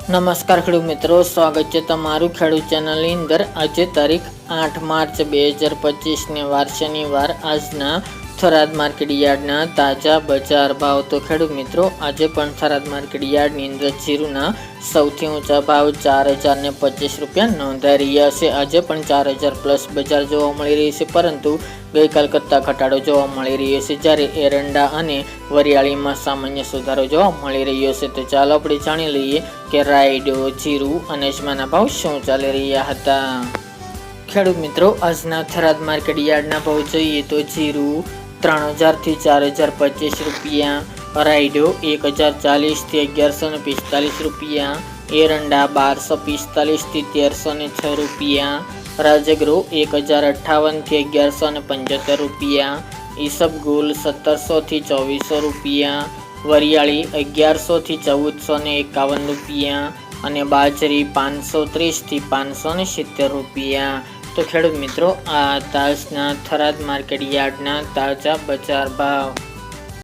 નમસ્કાર ખેડૂત મિત્રો, સ્વાગત છે તમારું ખેડૂત ચેનલની અંદર। આજે તારીખ 8 માર્ચ 2025 વાર શનિવાર। આજના થરાદ માર્કેટ યાર્ડના તાજા બજાર ભાવ। તો ખેડૂત મિત્રો, આજે પણ થરાદ માર્કેટ યાર્ડની અંદર જીરુના સૌથી ઊંચા ભાવ 4025 રૂપિયા નોંધાઈ રહ્યા છે। આજે પણ 4000 પ્લસ બજાર જોવા મળી રહી છે, પરંતુ ગઈકાલ કરતાં ઘટાડો જોવા મળી રહ્યો છે, જ્યારે એરંડા અને વરિયાળીમાં સામાન્ય સુધારો જોવા મળી રહ્યો છે। તો ચાલો આપણે જાણી લઈએ કે રાયડો, જીરું અને અજમાના ભાવ શું ચાલી રહ્યા હતા। ખેડૂત મિત્રો, આજના થરાદ માર્કેટ યાર્ડના ભાવ જોઈએ તો જીરું 3000 થી 4025 રૂપિયા, રાયડો 1040 થી 1145 રૂપિયા, એરંડા 1245 થી 1306 રૂપિયા, રાજગરો 1058 થી 1175 રૂપિયા, ઈસબગુલ 1700 થી 2400 રૂપિયા, વરિયાળી 1100 થી 1451 રૂપિયા અને બાજરી 530 થી 570 રૂપિયા। તો ખેડૂત મિત્રો, આ તાજના થરાદ માર્કેટ યાર્ડના તાજા બજાર ભાવ।